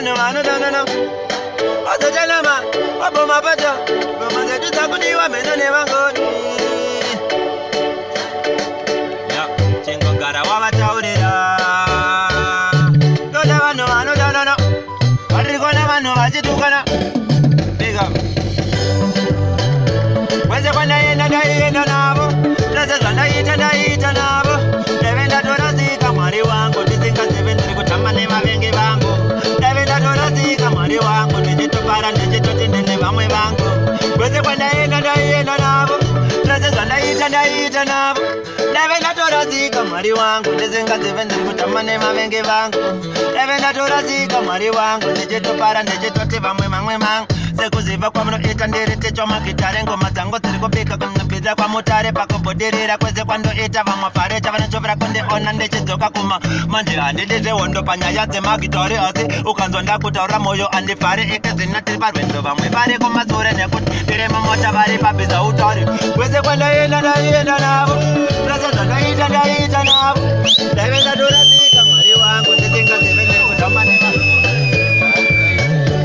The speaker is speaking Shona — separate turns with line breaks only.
vanhu vanodanana vazochalama vaboma pato ngoma dzedu dzakudiwa mheno nevangoni chingogara wavataurira ndoda vanhu vanodanana vari kuona vanhu vachitukana biga kwese kwandaenda ndaienda navo zvese zvandaiita navo ndave ndatorasika mwari wangu ndisingazivi ndiri kutamba nevavengi vangu ndave ndatorasika mwari wangu ndichitopara ndichitoti ndine vamwe vangu kwese kwandaenda navo zvese zvandaiita navo ndave ndatorasika mwari wangu ndisingazivi ndiri kutamba nevavengi vangu ndave ndatorasika mwari wangu ndichitopara ndichitoti vamwe mangu sekuziva kwamunoita ndiri ticho magitare ngoma dzangu dziri kubika kunobvisa kwamutare pakubhoderera kwese kwandoita vamwe farecha vanochovera kundiona ndichidzoka kuma manje handidi zvehondo panyaya dzemagitare asi ukanzwa ndakutaura moyo andifari ikezina tiri parwendo vamwe vari kumasure nekuti ndiri mumota vari pabhiza utare kwese kwandaenda navo zvese zvandaita navo ndave